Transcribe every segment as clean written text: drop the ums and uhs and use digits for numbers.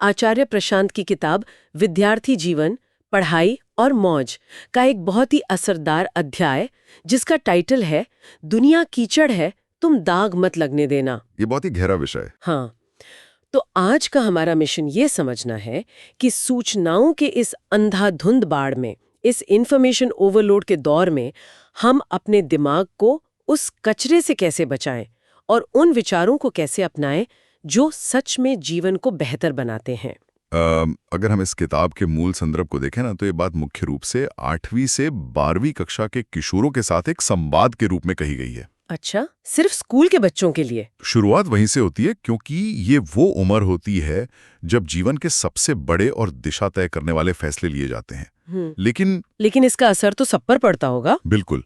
आचार्य प्रशांत की किताब विद्यार्थी जीवन, पढ़ाई और मौज का एक बहुत ही असरदार अध्याय जिसका टाइटल है दुनिया कीचड़ है, तुम दाग मत लगने देना। ये बहुत ही गहरा विषय है। हाँ, तो आज का हमारा मिशन ये समझना है कि सूचनाओं के इस अंधाधुंध बाढ़ में, इस इंफॉर्मेशन ओवरलोड के दौर में हम अपने दिमाग को उस कचरे से कैसे बचाएं और उन विचारों को कैसे अपनाएं जो सच में जीवन को बेहतर बनाते हैं। अगर हम इस किताब के मूल संदर्भ को देखें ना, तो ये बात मुख्य रूप से 8वीं से 12वीं कक्षा के किशोरों के साथ एक संवाद के रूप में कही गई है। अच्छा, सिर्फ स्कूल के बच्चों के लिए? शुरुआत वहीं से होती है, क्योंकि ये वो उम्र होती है जब जीवन के सबसे बड़े और दिशा तय करने वाले फैसले लिए जाते हैं। लेकिन इसका असर तो सब पर पड़ता होगा। बिल्कुल,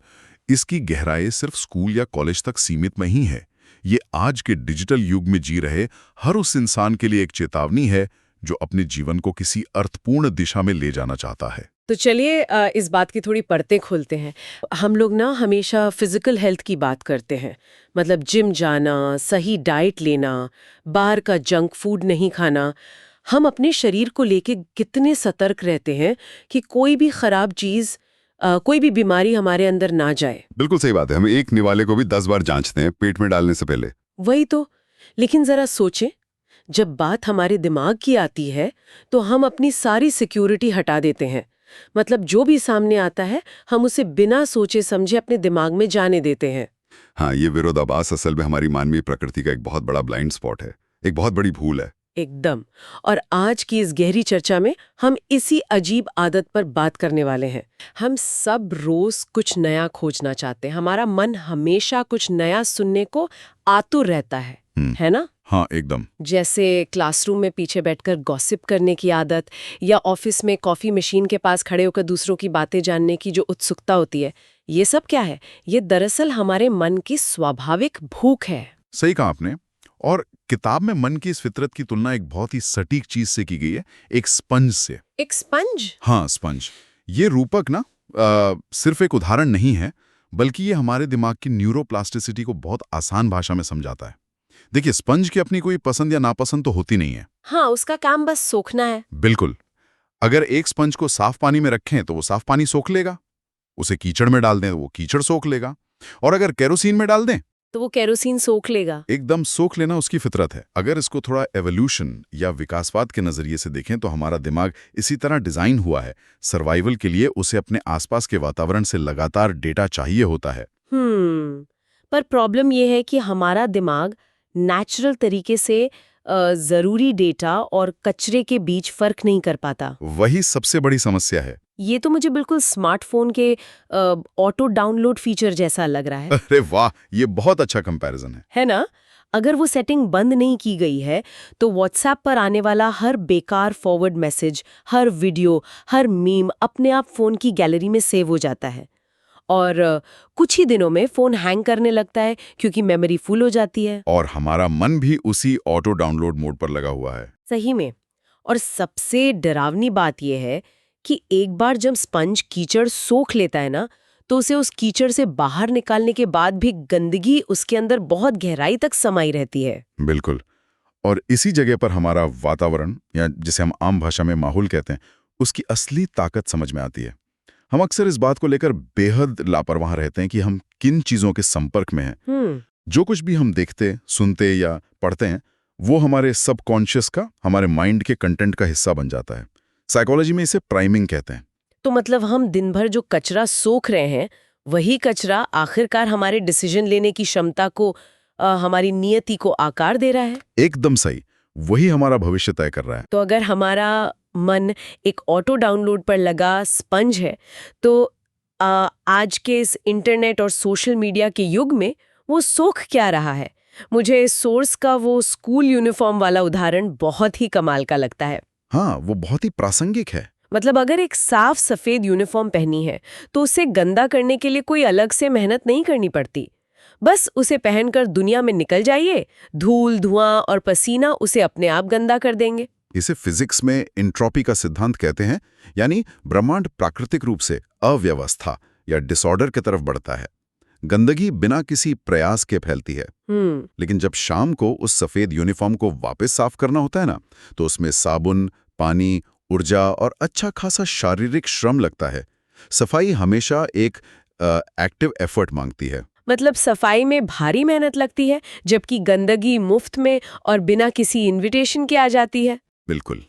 इसकी गहराई सिर्फ स्कूल या कॉलेज तक सीमित नहीं है। ये आज के डिजिटल युग में जी रहे हर उस इंसान के लिए एक चेतावनी है जो अपने जीवन को किसी अर्थपूर्ण दिशा में ले जाना चाहता है। तो चलिए इस बात की थोड़ी परतें खोलते हैं। हम लोग ना हमेशा फिजिकल हेल्थ की बात करते हैं, मतलब जिम जाना, सही डाइट लेना, बाहर का जंक फूड नहीं खाना। हम अपने शरीर को लेके कितने सतर्क रहते हैं कि कोई भी खराब चीज, कोई भी बीमारी हमारे अंदर ना जाए। बिल्कुल सही बात है। हम एक निवाले को भी 10 बार जांचते हैं पेट में डालने से पहले। वही तो। लेकिन जरा सोचें, जब बात हमारे दिमाग की आती है तो हम अपनी सारी सिक्योरिटी हटा देते हैं। मतलब जो भी सामने आता है हम उसे बिना सोचे समझे अपने दिमाग में जाने देते हैं। हाँ, ये विरोधाभास असल में हमारी मानवीय प्रकृति का एक बहुत बड़ा ब्लाइंड स्पॉट है, एक बहुत बड़ी भूल है। एकदम। और आज की इस गहरी चर्चा में हम इसी अजीब आदत पर बात करने वाले हैं। हम सब रोज कुछ नया खोजना चाहते हैं। हमारा मन हमेशा कुछ नया सुनने को आतुर रहता है ना? हाँ, एकदम। जैसे क्लासरूम में पीछे बैठकर गॉसिप करने की आदत, या ऑफिस में कॉफी मशीन के पास खड़े होकर दूसरों की बातें जानने की जो उत्सुकता होती है। ये सब क्या है? ये दरअसल हमारे मन की स्वाभाविक भूख है। सही कहा आपने। और किताब में मन की इस फितरत की तुलना एक बहुत ही सटीक चीज से की गई है, एक स्पंज से। एक स्पंज? हाँ, स्पंज। ये रूपक ना सिर्फ एक उदाहरण नहीं है, बल्कि ये हमारे दिमाग की न्यूरोप्लास्टिसिटी को बहुत आसान भाषा में समझाता है। देखिए, स्पंज की अपनी कोई पसंद या नापसंद तो होती नहीं है। हाँ, उसका काम बस सोखना है। बिल्कुल। अगर एक स्पंज को साफ पानी में रखें तो वो साफ पानी सोख लेगा, उसे कीचड़ में डाल दें तो वो कीचड़ सोख लेगा, और अगर केरोसिन में डाल दें तो वो केरोसिन सोख लेगा। एकदम सोख लेना उसकी फितरत है। अगर इसको थोड़ा एवोल्यूशन या विकासवाद के नजरिए से देखें तो हमारा दिमाग इसी तरह डिजाइन हुआ है। सर्वाइवल के लिए उसे अपने आसपास के वातावरण से लगातार डेटा चाहिए होता है। पर प्रॉब्लम ये है कि हमारा दिमाग नेचुरल तरीके से जरूरी डेटा और कचरे के बीच फर्क नहीं कर पाता। वही सबसे बड़ी समस्या है। ये तो मुझे बिल्कुल स्मार्टफोन के ऑटो डाउनलोड फीचर जैसा लग रहा है। अरे वाह, ये बहुत अच्छा कंपैरिजन है ना? अगर वो सेटिंग बंद नहीं की गई है तो व्हाट्सएप पर आने वाला हर बेकार फॉरवर्ड मैसेज, हर वीडियो, हर मीम अपने आप फोन की गैलरी में सेव हो जाता है। और कुछ ही दिनों में फोन हैंग करने लगता है क्योंकि मेमोरी फुल हो जाती है। और हमारा मन भी उसी ऑटो डाउनलोड मोड पर लगा हुआ है। सही में। और सबसे डरावनी बात यह है कि एक बार जब स्पंज कीचड़ सोख लेता है ना, तो उसे उस कीचड़ से बाहर निकालने के बाद भी गंदगी उसके अंदर बहुत गहराई तक समाई रहती है। बिल्कुल। और इसी जगह पर हमारा वातावरण, या जिसे हम आम भाषा में माहौल कहते हैं, उसकी असली ताकत समझ में आती है। हम अक्सर इस बात को लेकर बेहद लापरवाह रहते हैं कि हम किन चीजों के संपर्क में हैं। जो कुछ भी हम देखते, सुनते या पढ़ते हैं, वो हमारे सबकॉन्शियस का, हमारे माइंड के कंटेंट का हिस्सा बन जाता है। साइकोलॉजी में इसे प्राइमिंग कहते हैं। तो मतलब हम दिन भर जो कचरा सोख रहे हैं, वही कचरा आखिरकार हमारे डिसीजन लेने की क्षमता को, हमारी नियति को आकार दे रहा है। एकदम सही। वही हमारा भविष्य तय कर रहा है। तो अगर हमारा मन एक ऑटो डाउनलोड पर लगा स्पंज है, तो आज के इस इंटरनेट और सोशल मीडिया के युग में वो सोख क्या रहा है? मुझे सोर्स का वो स्कूल यूनिफॉर्म वाला उदाहरण बहुत ही कमाल का लगता है। हाँ, वो बहुत ही प्रासंगिक है। मतलब अगर एक साफ सफेद यूनिफॉर्म पहनी है तो उसे गंदा करने के लिए कोई अलग से मेहनत नहीं करनी पड़ती। बस उसे पहनकर दुनिया में निकल जाइए, धूल, धुआं और पसीना उसे अपने आप गंदा कर देंगे। इसे फिजिक्स में एंट्रोपी का सिद्धांत कहते हैं, यानी ब्रह्मांड प्राकृतिक रूप से अव्यवस्था या डिसऑर्डर की तरफ बढ़ता है। गंदगी बिना किसी प्रयास के फैलती है। हम्म। लेकिन जब शाम को उस सफेद यूनिफॉर्म को वापस साफ करना होता है ना, तो उसमें साबुन, पानी, ऊर्जा और अच्छा खासा शारीरिक श्रम लगता है। सफाई हमेशा एक एक्टिव एफर्ट मांगती है। मतलब सफाई में भारी मेहनत लगती है, जबकि गंदगी मुफ्त में और बिना किसी इनविटेशन के आ जाती है। बिल्कुल।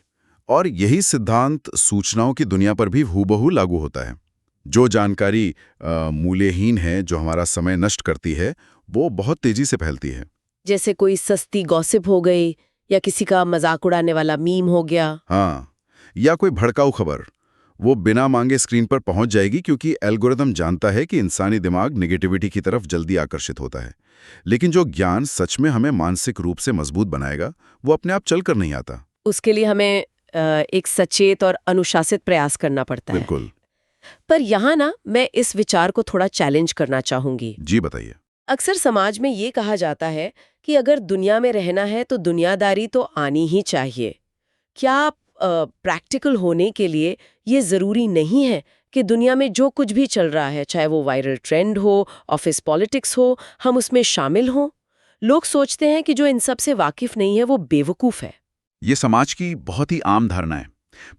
और यही सिद्धांत सूचनाओं की दुनिया पर भी हूबहू लागू होता है। जो जानकारी मूल्यहीन है, जो हमारा समय नष्ट करती है, वो बहुत तेजी से फैलती है। जैसे कोई सस्ती गॉसिप हो गई या किसी का मजाक उड़ाने वाला मीम हो गया। हाँ, या कोई भड़काऊ खबर, वो बिना मांगे स्क्रीन पर पहुंच जाएगी, क्योंकि एल्गोरिदम जानता है कि इंसानी दिमाग नेगेटिविटी की तरफ जल्दी आकर्षित होता है। लेकिन जो ज्ञान सच में हमें मानसिक रूप से मजबूत बनाएगा, वो अपने आप चलकर नहीं आता। उसके लिए हमें एक सचेत और अनुशासित प्रयास करना पड़ता है। बिल्कुल। पर यहाँ ना मैं इस विचार को थोड़ा चैलेंज करना चाहूंगी। जी बताइए। अक्सर समाज में ये कहा जाता है कि अगर दुनिया में रहना है तो दुनियादारी तो आनी ही चाहिए। क्या प्रैक्टिकल होने के लिए ये ज़रूरी नहीं है कि दुनिया में जो कुछ भी चल रहा है, चाहे वो वायरल ट्रेंड हो, ऑफिस पॉलिटिक्स हो, हम उसमें शामिल हों? लोग सोचते हैं कि जो इन सब से वाकिफ नहीं है वो बेवकूफ़ है। ये समाज की बहुत ही आम धारणा है,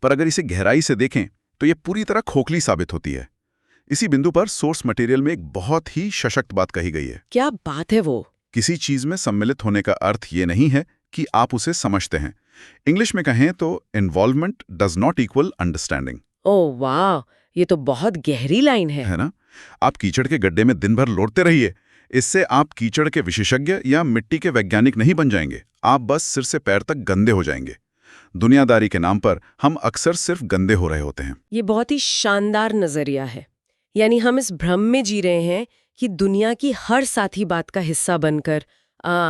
पर अगर इसे गहराई से देखें तो ये पूरी तरह खोखली साबित होती है। इसी बिंदु पर सोर्स मटेरियल में एक बहुत ही सशक्त बात कही गई है। क्या बात है वो? किसी चीज में सम्मिलित होने का अर्थ ये नहीं है कि आप उसे समझते हैं। इंग्लिश में कहें तो involvement does not equal understanding. ओह वाह, ये तो बहुत गहरी लाइन है ना? आप कीचड़ के गड्ढे में दिन भर लौटते रहिए, इससे आप कीचड़ के विशेषज्ञ या मिट्टी के वैज्ञानिक नहीं बन जाएंगे। आप बस सिर से पैर तक गंदे हो जाएंगे। दुनियादारी के नाम पर हम अक्सर सिर्फ गंदे हो रहे होते हैं। ये बहुत ही शानदार नजरिया है। यानी हम इस भ्रम में जी रहे हैं कि दुनिया की हर साथी बात का हिस्सा बनकर,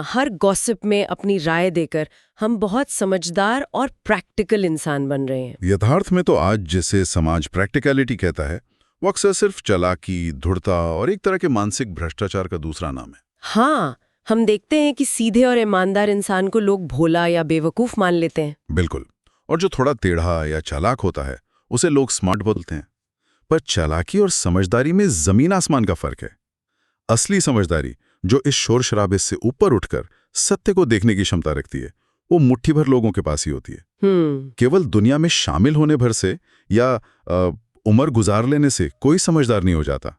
हर गॉसिप में अपनी राय देकर हम बहुत समझदार और प्रैक्टिकल इंसान बन रहे हैं। यथार्थ में तो आज जिसे समाज प्रैक्टिकलिटी कहता है, वो अक्सर सिर्फ चालाकी, धूर्तता और एक तरह के मानसिक भ्रष्टाचार का दूसरा नाम है। हाँ, हम देखते हैं कि सीधे और ईमानदार इंसान को लोग भोला या बेवकूफ मान लेते हैं। बिल्कुल। और जो थोड़ा टेढ़ा या चालाक होता है, उसे लोग स्मार्ट बोलते हैं। पर चालाकी और समझदारी में जमीन आसमान का फर्क है। असली समझदारी, जो इस शोर शराबे से ऊपर उठकर सत्य को देखने की क्षमता रखती है, वो मुट्ठी भर लोगों के पास ही होती है। केवल दुनिया में शामिल होने भर से या उम्र गुजार लेने से कोई समझदार नहीं हो जाता।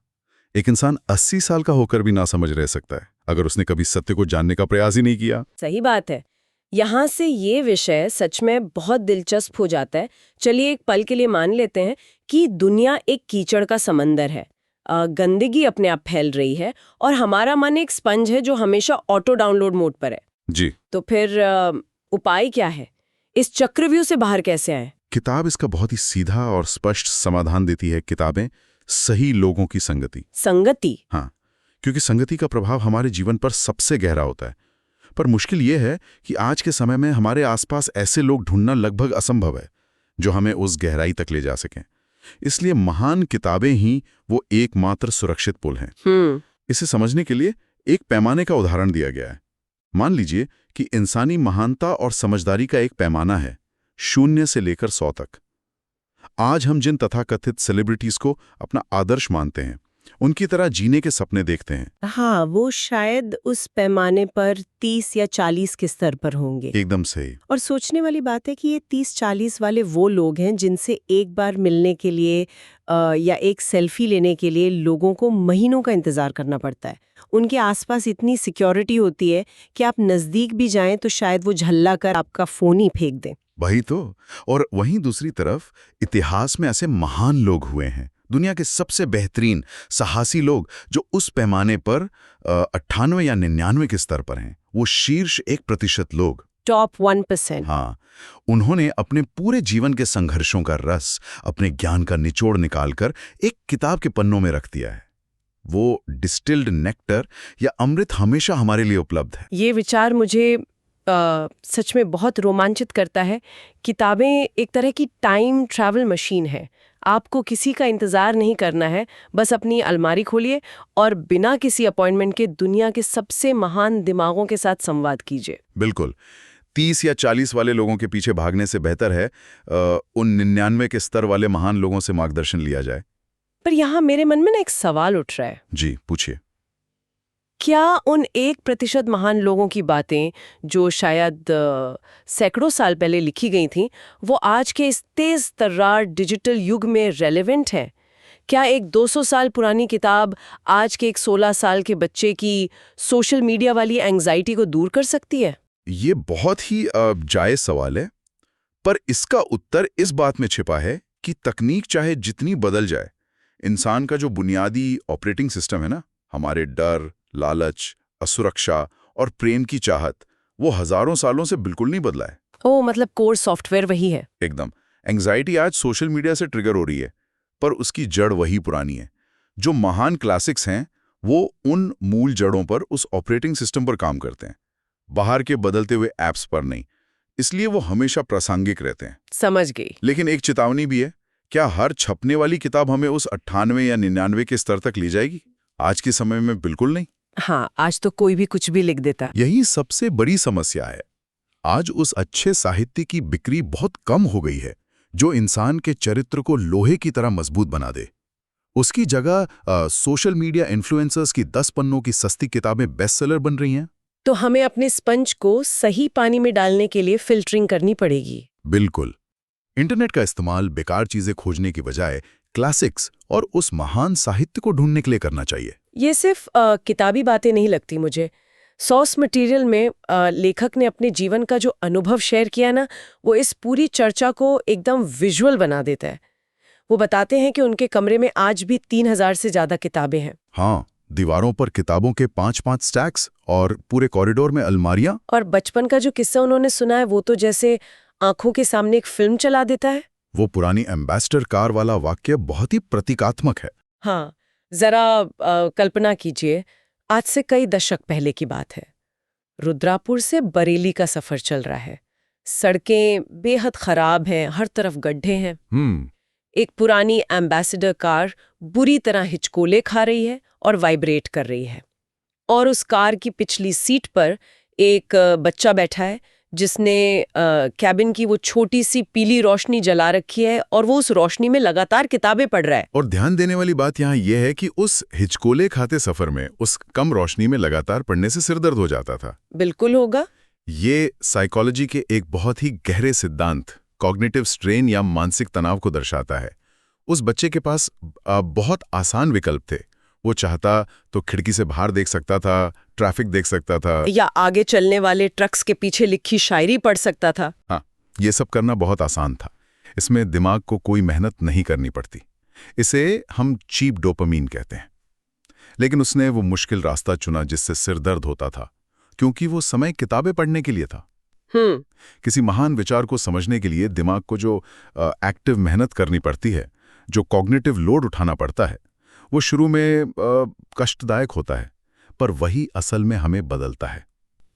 एक इंसान 80 साल का होकर भी ना समझ रह सकता है, अगर उसने कभी सत्य को जानने का प्रयास ही नहीं किया। सही बात है। यहाँ से ये विषय सच में बहुत दिलचस्प हो जाता है। चलिए एक पल के लिए मान लेते हैं कि दुनिया एक कीचड़ का समंदर है, गंदगी अपने आप फैल रही है और हमारा मन एक स्पंज है जो हमेशा ऑटो डाउनलोड मोड पर है। जी। तो फिर उपाय क्या है? इस चक्रव्यूह से बाहर कैसे आए? किताब इसका बहुत ही सीधा और स्पष्ट समाधान देती है। किताबें सही लोगों की संगति। संगति? हाँ, क्योंकि संगति का प्रभाव हमारे जीवन पर सबसे गहरा होता है। पर मुश्किल ये है कि आज के समय में हमारे आसपास ऐसे लोग ढूंढना लगभग असंभव है जो हमें उस गहराई तक ले जा सकें। इसलिए महान किताबें ही वो एकमात्र सुरक्षित पुल हैं। इसे समझने के लिए एक पैमाने का उदाहरण दिया गया है। मान लीजिए कि इंसानी महानता और समझदारी का एक पैमाना है, 0 से लेकर 100 तक। आज हम जिन तथाकथित सेलिब्रिटीज को अपना आदर्श मानते हैं, उनकी तरह जीने के सपने देखते हैं। हाँ, वो शायद उस पैमाने पर 30 या 40 के स्तर पर होंगे। एकदम सही। और सोचने वाली बात है कि ये 30-40 वाले वो लोग हैं जिनसे एक बार मिलने के लिए या एक सेल्फी लेने के लिए लोगों को महीनों का इंतजार करना पड़ता है। उनके आसपास इतनी सिक्योरिटी होती है कि आप नजदीक भी जाएं तो शायद वो झल्ला कर आपका फोन ही फेंक दें। वही तो। और वहीं दूसरी तरफ इतिहास में ऐसे महान लोग हुए हैं, दुनिया के सबसे बेहतरीन साहसी लोग, जो उस पैमाने पर 98 या 99 के स्तर पर हैं। वो शीर्ष 1% लोग, टॉप 1%। हाँ, उन्होंने अपने पूरे जीवन के संघर्षों का रस, अपने ज्ञान का निचोड़ निकालकर एक किताब के पन्नों में रख दिया है। वो डिस्टिल्ड नेक्टर या अमृत हमेशा हमारे लिए उपलब्ध है। ये विचार मुझे सच में बहुत रोमांचित करता है। किताबें एक तरह की टाइम ट्रैवल मशीन है। आपको किसी का इंतज़ार नहीं करना है, बस अपनी अलमारी खोलिए और बिना किसी अपॉइंटमेंट के दुनिया के सबसे महान दिमागों के साथ संवाद कीजिए। बिल्कुल। 30 या 40 वाले लोगों के पीछे भागने से बेहतर है उन 99 के स्तर वाले महान लोगों से मार्गदर्शन लिया जाए। पर यहाँ मेरे मन में ना एक सवाल उठ रहा है। जी, पूछिए। क्या उन 1% महान लोगों की बातें जो शायद सैकड़ों साल पहले लिखी गई थीं, वो आज के इस तेज तर्रार डिजिटल युग में रेलेवेंट है? क्या एक 200 साल पुरानी किताब आज के एक 16 साल के बच्चे की सोशल मीडिया वाली एंग्जाइटी को दूर कर सकती है? ये बहुत ही जायज सवाल है, पर इसका उत्तर इस बात में छिपा है कि तकनीक चाहे जितनी बदल जाए, इंसान का जो बुनियादी ऑपरेटिंग सिस्टम है ना, हमारे डर, लालच, असुरक्षा और प्रेम की चाहत, वो हजारों सालों से बिल्कुल नहीं बदला है। ओह, मतलब कोर सॉफ्टवेयर वही है। एकदम। एंग्जाइटी आज सोशल मीडिया से ट्रिगर हो रही है, पर उसकी जड़ वही पुरानी है। जो महान क्लासिक्स हैं, वो उन मूल जड़ों पर, उस ऑपरेटिंग सिस्टम पर काम करते हैं, बाहर के बदलते हुए ऐप्स पर नहीं। इसलिए वो हमेशा प्रासंगिक रहते हैं। समझ गई। लेकिन एक चेतावनी भी है, क्या हर छपने वाली किताब हमें उस 98 या 99 के स्तर तक ले जाएगी? आज के समय में बिल्कुल नहीं। हाँ, आज तो कोई भी कुछ भी लिख देता। यही सबसे बड़ी समस्या है। आज उस अच्छे साहित्य की बिक्री बहुत कम हो गई है, जो इंसान के चरित्र को लोहे की तरह मजबूत बना दे। उसकी जगह सोशल मीडिया इन्फ्लुएंसर्स की 10 पन्नों की सस्ती किताबें बेस्टसेलर बन रही हैं। तो हमें अपने स्पंज को सही पानी में डालने के लिए फिल्टरिंग करनी पड़ेगी। बिल्कुल। इंटरनेट का इस्तेमाल बेकार चीजें खोजने की बजाय क्लासिक्स और उस महान साहित्य को ढूंढने के लिए करना चाहिए। ये सिर्फ किताबी बातें नहीं लगती मुझे। सोर्स मटेरियल में लेखक ने अपने जीवन का जो अनुभव शेयर किया ना, वो इस पूरी चर्चा को एकदम विजुअल बना देता है। वो बताते हैं कि उनके कमरे में आज भी 3000 से ज्यादा किताबें हैं। हाँ, दीवारों पर किताबों के 5-5 स्टैक्स और पूरे कॉरिडोर में अलमारियां। और बचपन का जो किस्सा उन्होंने सुना है, वो तो जैसे आंखों के सामने एक फिल्म चला देता है। वो पुरानी एम्बेसडर कार वाला वाक्य बहुत ही प्रतीकात्मक है। हाँ, जरा कल्पना कीजिए, आज से कई दशक पहले की बात है। रुद्रापुर से बरेली का सफर चल रहा है। सड़कें बेहद खराब हैं, हर तरफ गड्ढे हैं। एक पुरानी एम्बेसडर कार बुरी तरह हिचकोले खा रही है और वाइब्रेट कर रही है। और उस कार की पिछली सीट पर एक बच्चा बैठा है, जिसने कैबिन की वो छोटी सी पीली रोशनी जला रखी है और वो उस रोशनी में लगातार किताबें पढ़ रहा है। और ध्यान देने वाली बात यहाँ यह है कि उस हिचकोले खाते सफर में उस कम रोशनी में लगातार पढ़ने से सिरदर्द हो जाता था। बिल्कुल होगा। ये साइकोलॉजी के एक बहुत ही गहरे सिद्धांत, कॉग्निटिव स्ट्रेन या मानसिक तनाव को दर्शाता है। उस बच्चे के पास बहुत आसान विकल्प थे। वो चाहता तो खिड़की से बाहर देख सकता था, ट्रैफिक देख सकता था, या आगे चलने वाले ट्रक्स के पीछे लिखी शायरी पढ़ सकता था। हाँ, ये सब करना बहुत आसान था। इसमें दिमाग को कोई मेहनत नहीं करनी पड़ती। इसे हम चीप डोपामीन कहते हैं। लेकिन उसने वो मुश्किल रास्ता चुना जिससे सिर दर्द होता था, क्योंकि वो समय किताबें पढ़ने के लिए था। किसी महान विचार को समझने के लिए दिमाग को जो एक्टिव मेहनत करनी पड़ती है, जो कॉग्निटिव लोड उठाना पड़ता है, वो शुरू में कष्टदायक होता है, पर वही असल में हमें बदलता है।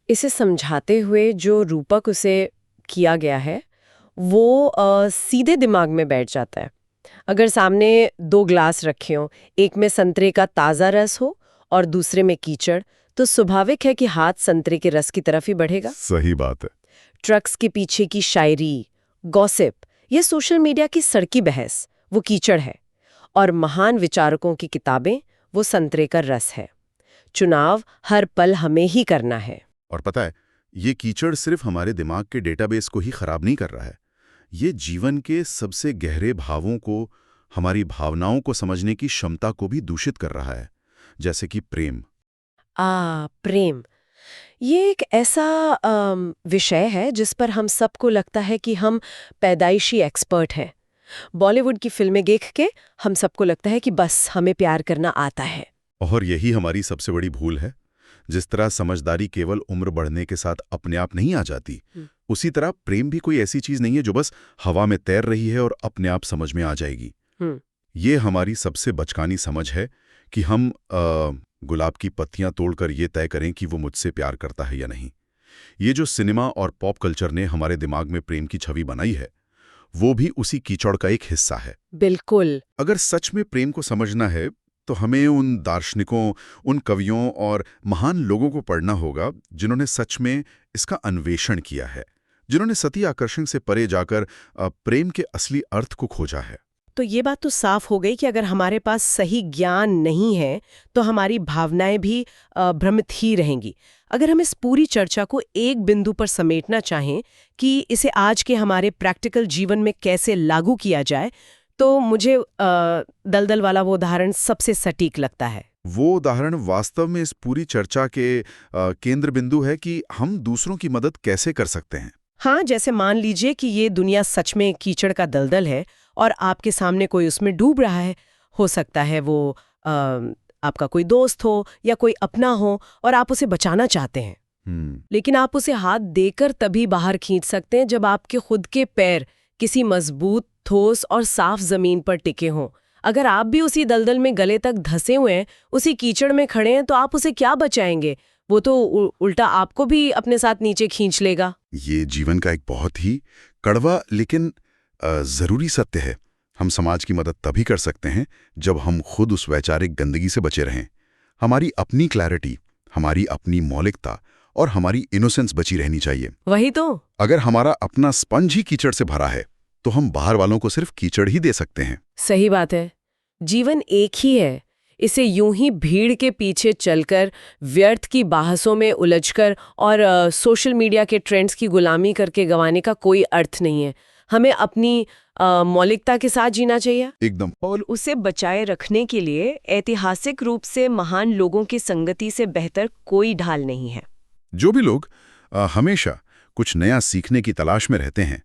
इसे समझाते हुए जो रूपक उसे किया गया है, वो सीधे दिमाग में बैठ जाता है। अगर सामने 2 ग्लास रखे हों, एक में संतरे का ताज़ा रस हो और दूसरे में कीचड़, तो स्वाभाविक है कि हाथ संतरे के रस की तरफ ही बढ़ेगा। सही बात है। ट्रक्स के पीछे की शायरी, गॉसिप, ये सोशल मीडिया की सड़की बहस, वो कीचड़ है। और महान विचारकों की किताबें, वो संतरे का रस है। चुनाव हर पल हमें ही करना है। और पता है, ये कीचड़ सिर्फ हमारे दिमाग के डेटाबेस को ही खराब नहीं कर रहा है। ये जीवन के सबसे गहरे भावों को, हमारी भावनाओं को समझने की क्षमता को भी दूषित कर रहा है, जैसे कि प्रेम। प्रेम, ये एक ऐसा विषय है जिस पर हम सबको लगता है कि हम पैदाइशी एक्सपर्ट हैं। बॉलीवुड की फिल्में देख के हम सबको लगता है कि बस हमें प्यार करना आता है। और यही हमारी सबसे बड़ी भूल है। जिस तरह समझदारी केवल उम्र बढ़ने के साथ अपने आप नहीं आ जाती, उसी तरह प्रेम भी कोई ऐसी चीज नहीं है जो बस हवा में तैर रही है और अपने आप समझ में आ जाएगी। ये हमारी सबसे बचकानी समझ है कि हम गुलाब की पत्तियां तोड़कर ये तय करें कि वो मुझसे प्यार करता है या नहीं। ये जो सिनेमा और पॉप कल्चर ने हमारे दिमाग में प्रेम की छवि बनाई है, वो भी उसी कीचड़ का एक हिस्सा है। बिल्कुल। अगर सच में प्रेम को समझना है, तो हमें उन दार्शनिकों, उन कवियों और महान लोगों को पढ़ना होगा जिन्होंने सच में इसका अन्वेषण किया है, जिन्होंने सती आकर्षण से परे जाकर प्रेम के असली अर्थ को खोजा है। तो ये बात तो साफ हो गई कि अगर हमारे पास सही ज्ञान नहीं है तो हमारी भावनाएं भी भ्रमित ही रहेंगी। अगर हम इस पूरी चर्चा को एक बिंदु पर समेटना चाहें कि इसे आज के हमारे प्रैक्टिकल जीवन में कैसे लागू किया जाए, तो मुझे दलदल वाला वो उदाहरण सबसे सटीक लगता है। वो उदाहरण वास्तव में इस पूरी चर्चा के केंद्र बिंदु है कि हम दूसरों की मदद कैसे कर सकते हैं। हाँ, जैसे मान लीजिए कि ये दुनिया सच में कीचड़ का दलदल है और आपके सामने कोई उसमें डूब रहा है। हो सकता है वो आपका कोई दोस्त हो या कोई अपना हो और आप उसे बचाना चाहते हैं। लेकिन आप उसे हाथ देकर तभी बाहर खींच सकते हैं जब आपके खुद के पैर किसी मजबूत, ठोस और साफ जमीन पर टिके हों। अगर आप भी उसी दलदल में गले तक धंसे हुए हैं, उसी कीचड़ में खड़े हैं, तो आप उसे क्या बचाएंगे? वो तो उल्टा आपको भी अपने साथ नीचे खींच लेगा। ये जीवन का एक बहुत ही कड़वा लेकिन जरूरी सत्य है। हम समाज की मदद तभी कर सकते हैं जब हम खुद उस वैचारिक गंदगी से बचे रहें। हमारी अपनी क्लैरिटी, हमारी अपनी मौलिकता और हमारी इनोसेंस बची रहनी चाहिए। वही तो। अगर हमारा अपना स्पंज ही कीचड़ से भरा है तो हम बाहर वालों को सिर्फ कीचड़ ही दे सकते हैं। सही बात है। जीवन एक ही है। इसे यूं ही भीड़ के पीछे चलकर, व्यर्थ की बहसों में उलझकर और सोशल मीडिया के ट्रेंड्स की गुलामी करके गंवाने का कोई अर्थ नहीं है। हमें अपनी मौलिकता के साथ जीना चाहिए एकदम। और उसे बचाए रखने के लिए ऐतिहासिक रूप से महान लोगों की संगति से बेहतर कोई ढाल नहीं है। जो भी लोग हमेशा कुछ नया सीखने की तलाश में रहते हैं,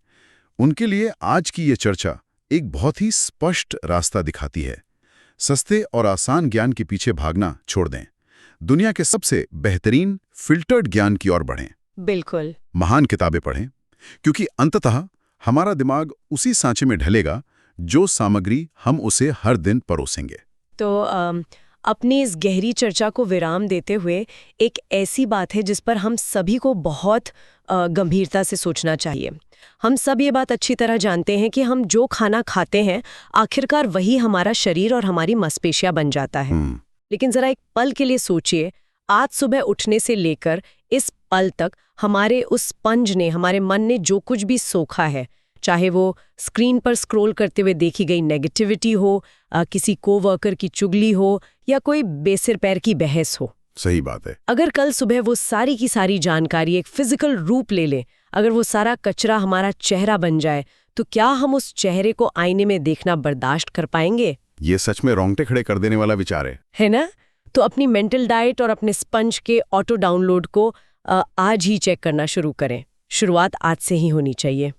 उनके लिए आज की ये चर्चा एक बहुत ही स्पष्ट रास्ता दिखाती है। सस्ते और आसान ज्ञान के पीछे भागना छोड़ दें। दुनिया के सबसे बेहतरीन फिल्टर्ड ज्ञान की ओर बढ़ें। बिल्कुल। महान किताबें पढ़ें, क्योंकि अंततः हमारा दिमाग उसी सांचे में ढलेगा जो सामग्री हम उसे हर दिन परोसेंगे। तो अपनी इस गहरी चर्चा को विराम देते हुए एक ऐसी बात है जिस पर हम सभी को बहुत गंभीरता से सोचना चाहिए। हम सब ये बात अच्छी तरह जानते हैं कि हम जो खाना खाते हैं आखिरकार वही हमारा शरीर और हमारी मांसपेशियां बन जाता है। लेकिन जरा एक पल के लिए सोचिए, आज सुबह उठने से लेकर इस पल तक हमारे उस स्पंज ने, हमारे मन ने जो कुछ भी सोखा है, चाहे वो स्क्रीन पर स्क्रॉल करते हुए देखी गई नेगेटिविटी हो, किसी कोवर्कर की चुगली हो या कोई बेसिर पैर की बहस हो। सही बात है। अगर कल सुबह वो सारी की सारी जानकारी एक फिजिकल रूप ले ले, अगर वो सारा कचरा हमारा चेहरा बन जाए, तो क्या हम उस चेहरे को आईने में देखना बर्दाश्त कर पाएंगे? ये सच में रोंगटे खड़े कर देने वाला विचार है ना? तो अपनी मेंटल डाइट और अपने स्पंज के ऑटो डाउनलोड को आज ही चेक करना शुरू करें। शुरुआत आज से ही होनी चाहिए।